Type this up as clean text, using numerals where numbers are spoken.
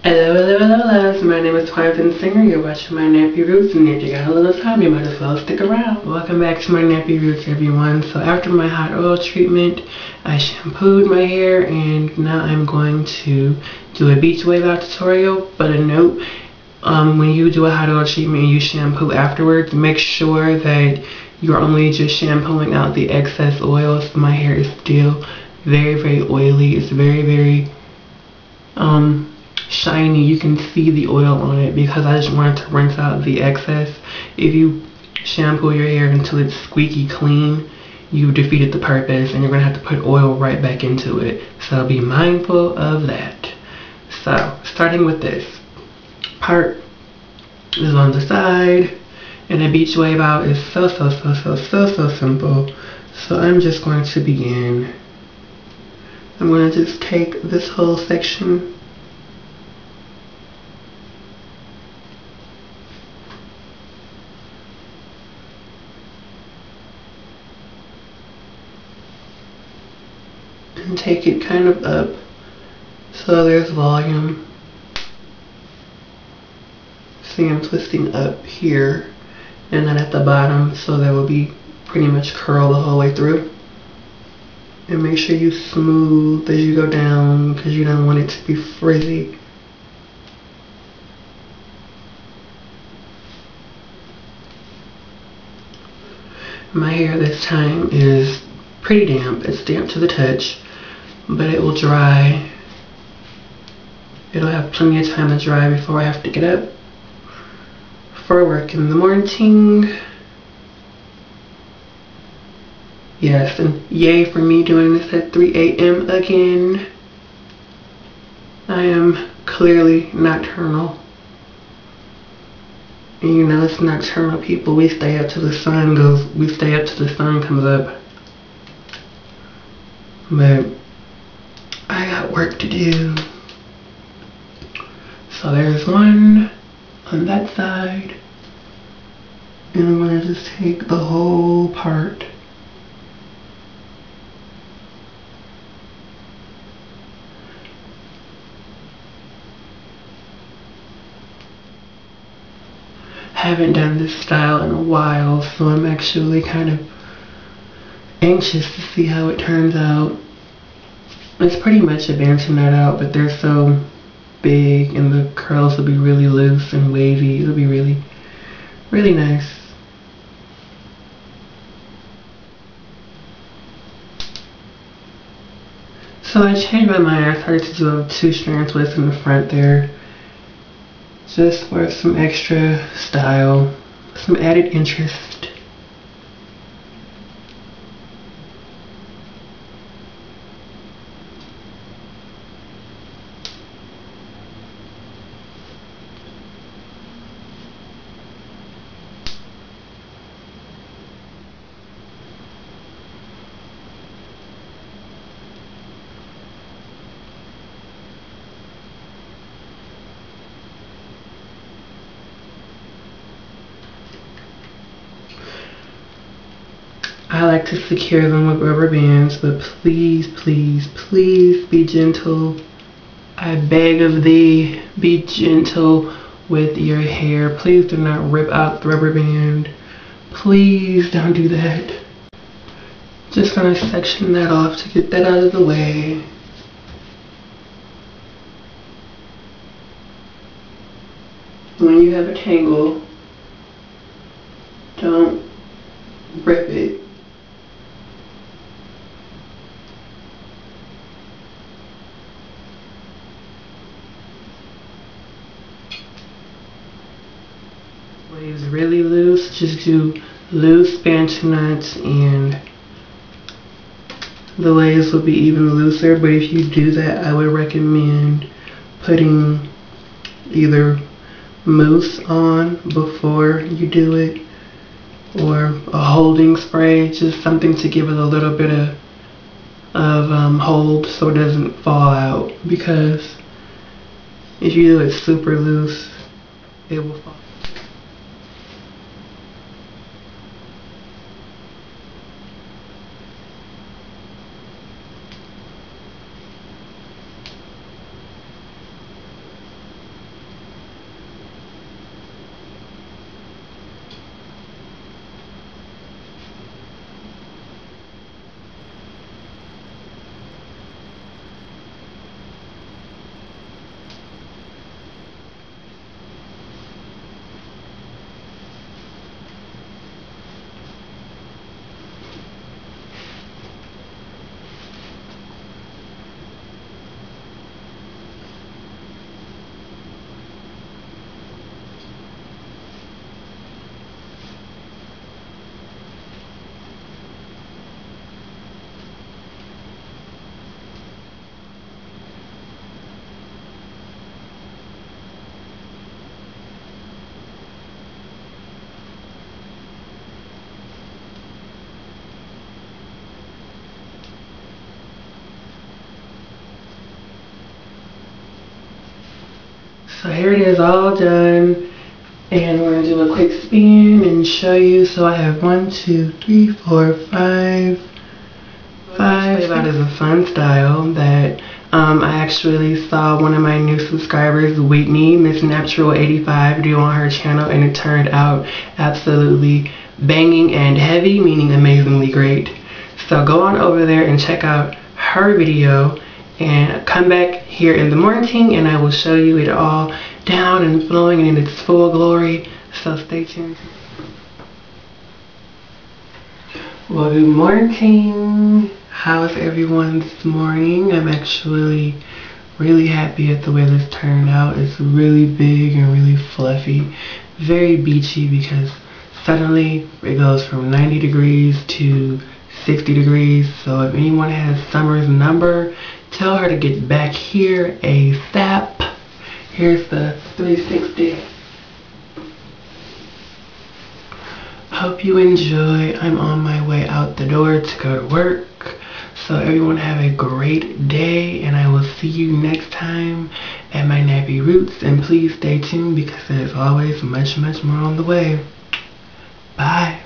Hello, hello, hello, loves. My name is Twinson Singer. You're watching my nappy roots, and if you got a little time, you might as well stick around. Welcome back to my nappy roots, everyone. So after my hot oil treatment, I shampooed my hair, and now I'm going to do a beach wave out tutorial. But a note, when you do a hot oil treatment and you shampoo afterwards, make sure that you're only just shampooing out the excess oils. My hair is still very, very oily. It's very, very shiny. You can see the oil on it because I just wanted to rinse out the excess. If you shampoo your hair until it's squeaky clean, you defeated the purpose, and you're going to have to put oil right back into it. So be mindful of that. So starting with this part is on the side, and a beach wave out is so simple. So I'm just going to begin. I'm going to just take this whole section and take it kind of up so there's volume. See, I'm twisting up here and then at the bottom, so that will be pretty much curl the whole way through. And make sure you smooth as you go down because you don't want it to be frizzy. My hair this time is pretty damp. It's damp to the touch, but it will dry. It'll have plenty of time to dry before I have to get up for work in the morning. Yes, and yay for me doing this at 3 a.m. again. I am clearly nocturnal. And you know, it's nocturnal people. We stay up till the sun goes. We stay up till the sun comes up. But I got work to do. So there's one on that side. And I'm going to just take the whole part. Haven't done this style in a while, so I'm actually kind of anxious to see how it turns out. It's pretty much a bantu-knot out, but they're so big and the curls will be really loose and wavy. It'll be really, really nice. So I changed my mind. I started to do a 2-strand twist in the front there, just for some extra style, some added interest. I like to secure them with rubber bands, but please, please, please be gentle. I beg of thee, be gentle with your hair. Please do not rip out the rubber band. Please don't do that. Just gonna section that off to get that out of the way. When you have a tangle, don't rip it. Waves really loose, just do loose bantu knots and the waves will be even looser. But if you do that, I would recommend putting either mousse on before you do it or a holding spray, just something to give it a little bit of hold so it doesn't fall out, because if you do it super loose, it will fall. So here it is all done. And we're going to do a quick spin and show you. So I have 1, 2, 3, 4, 5. That is a fun style that I actually saw one of my new subscribers, Whitney of Naptural85 do on her channel, and it turned out absolutely banging and heavy, meaning amazingly great. So go on over there and check out her video and come back here in the morning and I will show you it all down and flowing and in its full glory. So stay tuned. Well, good morning. How's everyone this morning? I'm actually really happy at the way this turned out. It's really big and really fluffy, very beachy, because suddenly it goes from 90 degrees to 60 degrees. So if anyone has Summer's number, tell her to get back here ASAP. Here's the 360. Hope you enjoy. I'm on my way out the door to go to work. So everyone have a great day, and I will see you next time at my nappy roots. And please stay tuned because there's always much, much more on the way. Bye.